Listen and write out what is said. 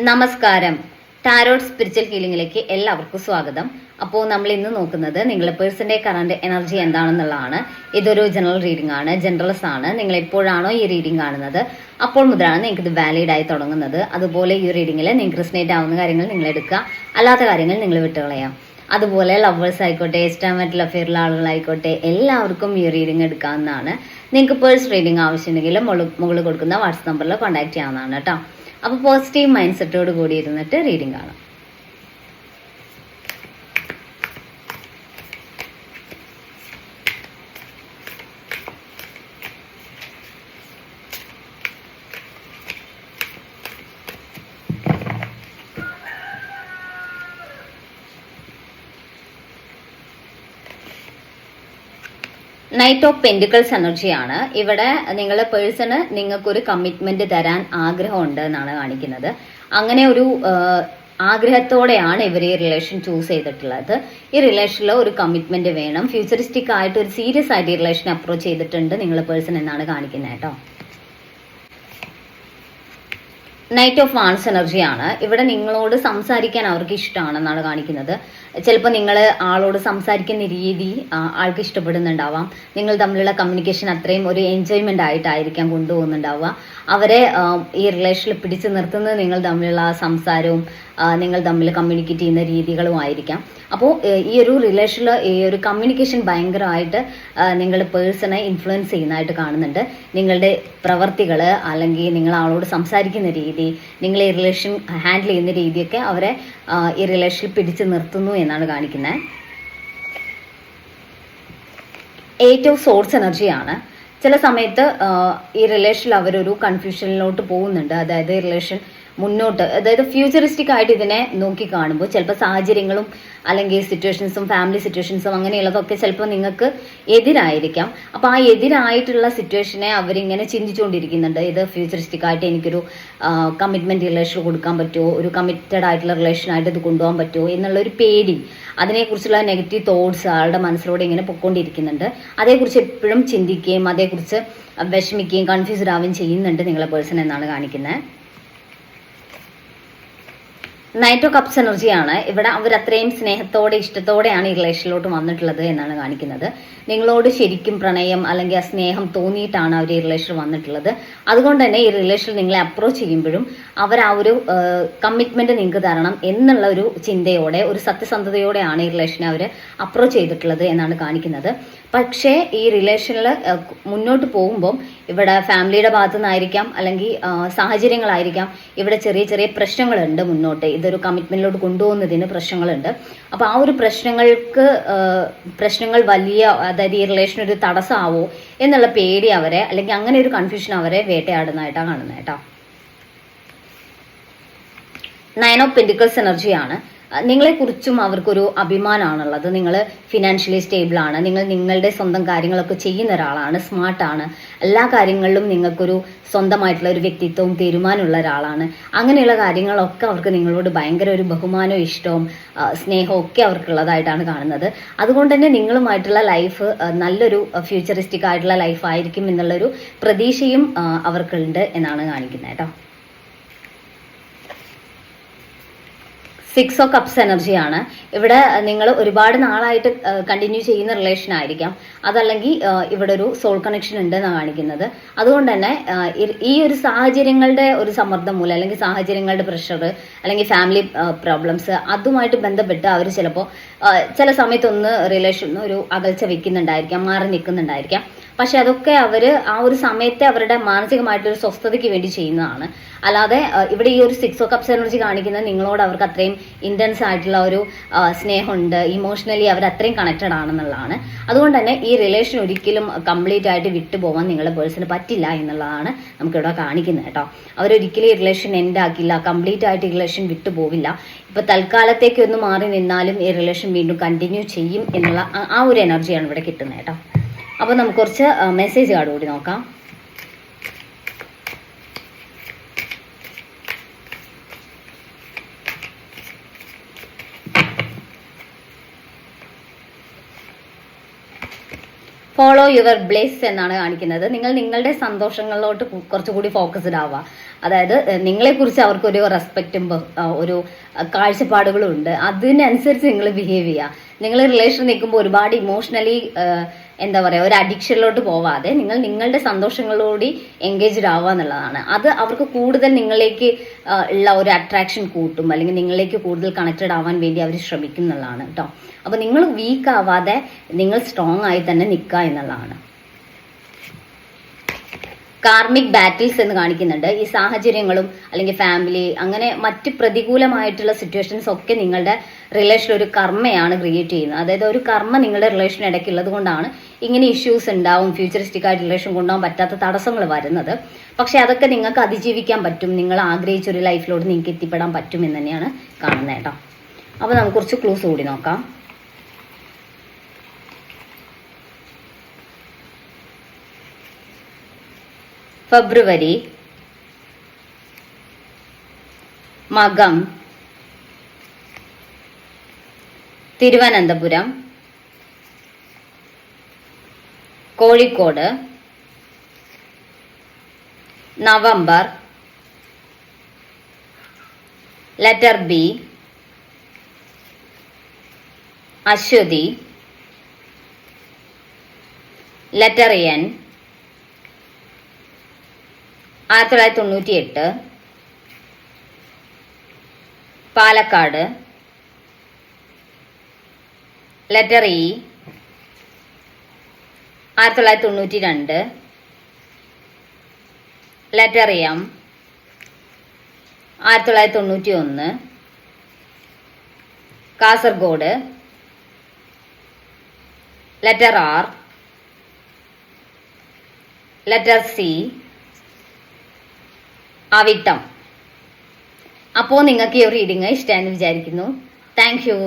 നമസ്കാരം. Tarot spiritual ഹീലിംഗിലേക്ക് എല്ലാവർക്കും സ്വാഗതം. അപ്പോൾ നമ്മൾ ഇന്ന് നോക്കുന്നത് നിങ്ങളുടെ പേഴ്സന്റെ കറന്റ് എനർജി എന്താണെന്നുള്ളതാണ്. ഇതൊരു ജനറൽ റീഡിംഗ് ആണ്, ജനറൽസ് ആണ്. നിങ്ങൾ എപ്പോഴാണോ ഈ റീഡിംഗ് കാണുന്നത് അപ്പോൾ മുതലാണ് നിങ്ങൾക്ക് ഇത് വാലിഡ് ആയി തുടങ്ങുന്നത്. അതുപോലെ ഈ റീഡിംഗിൽ നിങ്ങൾക്ക് റിസനേറ്റ് ആവുന്ന കാര്യങ്ങൾ നിങ്ങൾ എടുക്കുക, അല്ലാത്ത കാര്യങ്ങൾ നിങ്ങൾ വിട്ടുകളയാം. അതുപോലെ ലവേഴ്സ് ആയിക്കോട്ടെ, എക്സ്ട്രാമാരിറ്റൽ അഫെയറിലുള്ള ആളുകളായിക്കോട്ടെ, എല്ലാവർക്കും ഈ റീഡിംഗ് എടുക്കാവുന്നതാണ്. നിങ്ങൾക്ക് പേഴ്സ് റീഡിംഗ് ആവശ്യമുണ്ടെങ്കിൽ മുകളിൽ കൊടുക്കുന്ന വാട്സ്ആപ്പ് നമ്പറിൽ കോൺടാക്ട് ചെയ്യാവുന്നതാണ് കേട്ടോ. അപ്പോൾ പോസിറ്റീവ് മൈൻഡ് സെറ്റോട് കൂടി ഇരുന്നിട്ട് റീഡിംഗ് കാണാം. നൈറ്റ് ഓഫ് പെന്റിക്കിൾസ് എനർജിയാണ്. ഇവിടെ നിങ്ങളുടെ പേഴ്സണ് നിങ്ങൾക്കൊരു കമ്മിറ്റ്മെന്റ് തരാൻ ആഗ്രഹമുണ്ട് എന്നാണ് കാണിക്കുന്നത്. അങ്ങനെ ഒരു ആഗ്രഹത്തോടെയാണ് ഇവർ ഈ റിലേഷൻ ചൂസ് ചെയ്തിട്ടുള്ളത്. ഈ റിലേഷനിൽ ഒരു കമ്മിറ്റ്മെന്റ് വേണം. ഫ്യൂച്ചറിസ്റ്റിക് ആയിട്ട് ഒരു സീരിയസ് ആയിട്ട് ഈ റിലേഷൻ അപ്രോച്ച് ചെയ്തിട്ടുണ്ട് നിങ്ങളുടെ പേഴ്സൺ എന്നാണ് കാണിക്കുന്നത് കേട്ടോ. നൈറ്റ് ഓഫ് വാൺസ് എനർജിയാണ്. ഇവിടെ നിങ്ങളോട് സംസാരിക്കാൻ അവർക്ക് ഇഷ്ടമാണെന്നാണ് കാണിക്കുന്നത്. ചിലപ്പോൾ നിങ്ങൾ ആളോട് സംസാരിക്കുന്ന രീതി ആൾക്ക് ഇഷ്ടപ്പെടുന്നുണ്ടാവാം. നിങ്ങൾ തമ്മിലുള്ള കമ്മ്യൂണിക്കേഷൻ അത്രയും ഒരു എൻജോയ്മെന്റ് ആയിട്ടായിരിക്കാം കൊണ്ടുപോകുന്നുണ്ടാവുക. അവരെ ഈ റിലേഷനിൽ പിടിച്ചു നിർത്തുന്നത് നിങ്ങൾ തമ്മിലുള്ള സംസാരവും നിങ്ങൾ തമ്മിൽ കമ്മ്യൂണിക്കേറ്റ് ചെയ്യുന്ന രീതികളും ആയിരിക്കാം. അപ്പോൾ ഈ ഒരു റിലേഷനിൽ ഈ ഒരു കമ്മ്യൂണിക്കേഷൻ ഭയങ്കരമായിട്ട് നിങ്ങളുടെ പേഴ്സണെ ഇൻഫ്ലുവൻസ് ചെയ്യുന്നതായിട്ട് കാണുന്നുണ്ട്. നിങ്ങളുടെ പ്രവർത്തികൾ അല്ലെങ്കിൽ നിങ്ങൾ ആളോട് സംസാരിക്കുന്ന രീതി, നിങ്ങൾ ഈ റിലേഷൻ ഹാൻഡിൽ ചെയ്യുന്ന രീതിയൊക്കെ അവരെ ഈ റിലേഷനിൽ പിടിച്ചു നിർത്തുന്നു എന്നാണ് കാണിക്കുന്നത്. 8 ഓഫ് സോർട്സ് എനർജിയാണ്. ചില സമയത്ത് ഈ റിലേഷനിൽ അവരൊരു കൺഫ്യൂഷനിലോട്ട് പോകുന്നുണ്ട്. അതായത് റിലേഷൻ മുന്നോട്ട്, അതായത് ഫ്യൂച്ചറിസ്റ്റിക് ആയിട്ട് ഇതിനെ നോക്കി കാണുമ്പോൾ ചിലപ്പോൾ സാഹചര്യങ്ങളും അല്ലെങ്കിൽ സിറ്റുവേഷൻസും ഫാമിലി സിറ്റുവേഷൻസും അങ്ങനെയുള്ളതൊക്കെ ചിലപ്പോൾ നിങ്ങൾക്ക് എതിരായിരിക്കാം. അപ്പോൾ ആ എതിരായിട്ടുള്ള സിറ്റുവേഷനെ അവരിങ്ങനെ ചിന്തിച്ചുകൊണ്ടിരിക്കുന്നുണ്ട്. ഇത് ഫ്യൂച്ചറിസ്റ്റിക് ആയിട്ട് എനിക്കൊരു കമ്മിറ്റ്മെന്റ് റിലേഷൻ കൊടുക്കാൻ പറ്റുമോ, ഒരു കമ്മിറ്റഡ് ആയിട്ടുള്ള റിലേഷനായിട്ട് ഇത് കൊണ്ടുപോകാൻ പറ്റുമോ എന്നുള്ളൊരു പേടി, അതിനെക്കുറിച്ചുള്ള നെഗറ്റീവ് തോട്ട്സ് ആളുടെ മനസ്സിലൂടെ ഇങ്ങനെ പൊയ്ക്കൊണ്ടിരിക്കുന്നുണ്ട്. അതേക്കുറിച്ച് എപ്പോഴും ചിന്തിക്കുകയും അതേക്കുറിച്ച് വിഷമിക്കുകയും കൺഫ്യൂസ്ഡ് ആവുകയും ചെയ്യുന്നുണ്ട് നിങ്ങളെ പേഴ്സൺ എന്നാണ് കാണിക്കുന്നത്. നൈറ്റ് ഓഫ് കപ്സ് എനർജിയാണ്. ഇവിടെ അവർ അത്രയും സ്നേഹത്തോടെ ഇഷ്ടത്തോടെയാണ് ഈ റിലേഷനിലോട്ട് വന്നിട്ടുള്ളത് എന്നാണ് കാണിക്കുന്നത്. നിങ്ങളോട് ശരിക്കും പ്രണയം അല്ലെങ്കിൽ ആ സ്നേഹം തോന്നിയിട്ടാണ് അവർ ഈ റിലേഷൻ വന്നിട്ടുള്ളത്. അതുകൊണ്ട് തന്നെ ഈ റിലേഷൻ നിങ്ങളെ അപ്രോച്ച് ചെയ്യുമ്പോഴും അവർ ആ ഒരു കമ്മിറ്റ്മെന്റ് നിങ്ങൾക്ക് തരണം എന്നുള്ള ഒരു ചിന്തയോടെ, ഒരു സത്യസന്ധതയോടെയാണ് ഈ റിലേഷനെ അവർ അപ്രോച്ച് ചെയ്തിട്ടുള്ളത് എന്നാണ് കാണിക്കുന്നത്. പക്ഷേ ഈ റിലേഷനിൽ മുന്നോട്ട് പോകുമ്പം ഇവിടെ ഫാമിലിയുടെ ഭാഗത്തു നിന്നായിരിക്കാം അല്ലെങ്കിൽ സാഹചര്യങ്ങളായിരിക്കാം, ഇവിടെ ചെറിയ ചെറിയ പ്രശ്നങ്ങളുണ്ട് മുന്നോട്ട്. ഇതൊരു കമ്മിറ്റ്മെന്റിലോട്ട് കൊണ്ടുപോകുന്നതിന് പ്രശ്നങ്ങളുണ്ട്. അപ്പോൾ ആ ഒരു പ്രശ്നങ്ങൾ വലിയ, അതായത് ഈ റിലേഷൻ ഒരു തടസ്സമാവോ എന്നുള്ള പേടി അവരെ, അല്ലെങ്കിൽ അങ്ങനെ ഒരു കൺഫ്യൂഷൻ അവരെ വേട്ടയാടുന്നതായിട്ടാണ് കാണുന്നത് കേട്ടോ. 9 ഓഫ് പെന്റിക്കിൾസ് എനർജിയാണ്. നിങ്ങളെക്കുറിച്ചും അവർക്കൊരു അഭിമാനമാണുള്ളത്. നിങ്ങൾ ഫിനാൻഷ്യലി സ്റ്റേബിൾ ആണ്, നിങ്ങൾ നിങ്ങളുടെ സ്വന്തം കാര്യങ്ങളൊക്കെ ചെയ്യുന്ന ഒരാളാണ്, സ്മാർട്ടാണ്, എല്ലാ കാര്യങ്ങളിലും നിങ്ങൾക്കൊരു സ്വന്തമായിട്ടുള്ള ഒരു വ്യക്തിത്വവും തീരുമാനമുള്ള ഒരാളാണ്. അങ്ങനെയുള്ള കാര്യങ്ങളൊക്കെ അവർക്ക് നിങ്ങളോട് ഭയങ്കര ഒരു ബഹുമാനവും ഇഷ്ടവും സ്നേഹവും ഒക്കെ അവർക്കുള്ളതായിട്ടാണ് കാണുന്നത്. അതുകൊണ്ട് തന്നെ നിങ്ങളുമായിട്ടുള്ള ലൈഫ് നല്ലൊരു ഫ്യൂച്ചറിസ്റ്റിക് ആയിട്ടുള്ള ലൈഫ് ആയിരിക്കും എന്നുള്ളൊരു പ്രതീക്ഷയും അവർക്കുണ്ട് എന്നാണ് കാണിക്കുന്നത് കേട്ടോ. 6 ഓഫ് കപ്സ് എനർജിയാണ്. ഇവിടെ നിങ്ങൾ ഒരുപാട് നാളായിട്ട് കണ്ടിന്യൂ ചെയ്യുന്ന റിലേഷൻ ആയിരിക്കാം, അതല്ലെങ്കിൽ ഇവിടെ ഒരു സോൾ കണക്ഷൻ ഉണ്ട് എന്നാണ് കാണിക്കുന്നത്. അതുകൊണ്ട് തന്നെ ഈ ഒരു സാഹചര്യങ്ങളുടെ ഒരു സമ്മർദ്ദം മൂലം അല്ലെങ്കിൽ സാഹചര്യങ്ങളുടെ പ്രഷർ അല്ലെങ്കിൽ ഫാമിലി പ്രോബ്ലംസ് അതുമായിട്ട് ബന്ധപ്പെട്ട് അവർ ചിലപ്പോൾ ചില സമയത്തൊന്ന് റിലേഷൻ ഒരു അകൽച്ച വെക്കുന്നുണ്ടായിരിക്കാം, മാറി നിൽക്കുന്നുണ്ടായിരിക്കാം. പക്ഷെ അതൊക്കെ അവർ ആ ഒരു സമയത്തെ അവരുടെ മാനസികമായിട്ടൊരു സ്വസ്ഥതയ്ക്ക് വേണ്ടി ചെയ്യുന്നതാണ്. അല്ലാതെ ഇവിടെ ഈ ഒരു 6 ഓഫ് കപ്സ് എനർജി കാണിക്കുന്നത് നിങ്ങളോട് അവർക്ക് അത്രയും ഇന്റൻസ് ആയിട്ടുള്ള ഒരു സ്നേഹമുണ്ട്, ഇമോഷണലി അവർ അത്രയും കണക്റ്റഡ് ആണെന്നുള്ളതാണ്. അതുകൊണ്ട് തന്നെ ഈ റിലേഷൻ ഒരിക്കലും കംപ്ലീറ്റ് ആയിട്ട് വിട്ടുപോകാൻ നിങ്ങളുടെ പേഴ്സണ് പറ്റില്ല എന്നുള്ളതാണ് നമുക്കിവിടെ കാണിക്കുന്നത് കേട്ടോ. അവരൊരിക്കലും ഈ റിലേഷൻ എൻഡ് ആക്കില്ല, കംപ്ലീറ്റ് ആയിട്ട് ഈ റിലേഷൻ വിട്ടുപോവില്ല. ഇപ്പൊ തൽക്കാലത്തേക്ക് ഒന്ന് മാറി നിന്നാലും ഈ റിലേഷൻ വീണ്ടും കണ്ടിന്യൂ ചെയ്യും എന്നുള്ള ആ ഒരു എനർജിയാണ് ഇവിടെ കിട്ടുന്നത് കേട്ടോ. അപ്പോൾ നമുക്ക് കുറച്ച് മെസ്സേജ് കാർഡ് കൂടി നോക്കാം. ഫോളോ യുവർ ബ്ലെസ് എന്നാണ് കാണിക്കുന്നത്. നിങ്ങൾ നിങ്ങളുടെ സന്തോഷങ്ങളിലോട്ട് കുറച്ചുകൂടി ഫോക്കസ്ഡ് ആവുക. അതായത് നിങ്ങളെക്കുറിച്ച് അവർക്കൊരു റെസ്പെക്റ്റും ഒരു കാഴ്ചപ്പാടുകളും ഉണ്ട്. അതിനനുസരിച്ച് നിങ്ങൾ ബിഹേവ് ചെയ്യുക. നിങ്ങൾ റിലേഷൻ നിൽക്കുമ്പോൾ ഒരുപാട് ഇമോഷണലി എന്താ പറയുക, ഒരു അഡിക്ഷനിലോട്ട് പോവാതെ നിങ്ങൾ നിങ്ങളുടെ സന്തോഷങ്ങളോടി എൻഗേജ്ഡ് ആവുക എന്നുള്ളതാണ്. അത് അവർക്ക് കൂടുതൽ നിങ്ങളിലേക്ക് ഉള്ള ഒരു അട്രാക്ഷൻ കൂട്ടും, അല്ലെങ്കിൽ നിങ്ങളിലേക്ക് കൂടുതൽ കണക്റ്റഡ് ആവാൻ വേണ്ടി അവർ ശ്രമിക്കും എന്നുള്ളതാണ് കേട്ടോ. അപ്പോൾ നിങ്ങൾ വീക്ക് ആവാതെ നിങ്ങൾ സ്ട്രോങ് ആയി തന്നെ നിൽക്കുക എന്നുള്ളതാണ്. കാർമിക് ബാറ്റിൽസ് എന്ന് കാണിക്കുന്നുണ്ട്. ഈ സാഹചര്യങ്ങളും അല്ലെങ്കിൽ ഫാമിലി അങ്ങനെ മറ്റ് പ്രതികൂലമായിട്ടുള്ള സിറ്റുവേഷൻസ് ഒക്കെ നിങ്ങളുടെ റിലേഷൻ ഒരു കർമ്മയാണ് ക്രിയേറ്റ് ചെയ്യുന്നത്. അതായത് ഒരു കർമ്മ നിങ്ങളുടെ റിലേഷൻ ഇടയ്ക്കുള്ളത് കൊണ്ടാണ് ഇങ്ങനെ ഇഷ്യൂസ് ഉണ്ടാവും, ഫ്യൂച്ചറിസ്റ്റിക് ആയിട്ട് റിലേഷൻ കൊണ്ടുപോകാൻ പറ്റാത്ത തടസ്സങ്ങൾ വരുന്നത്. പക്ഷെ അതൊക്കെ നിങ്ങൾക്ക് അതിജീവിക്കാൻ പറ്റും. നിങ്ങൾ ആഗ്രഹിച്ചൊരു ലൈഫിലോട്ട് നിങ്ങൾക്ക് എത്തിപ്പെടാൻ പറ്റും എന്ന് തന്നെയാണ് കാണുന്നത് കേട്ടോ. അപ്പോൾ നമുക്ക് കുറച്ച് ക്ലൂസ് കൂടി നോക്കാം. ഫെബ്രുവരി, മകം, Thiruvananthapuram, Kozhikode, November, letter B, അശ്വതി, letter N, 1998, Palakkad, letter E, 1992, letter M, 1991, Kasaragod, letter R, letter C, അവിട്ടം. അപ്പോൾ നിങ്ങൾക്ക് ഈ ഒരു റീഡിങ് ഇഷ്ടമായെന്ന് വിചാരിക്കുന്നു. Thank U.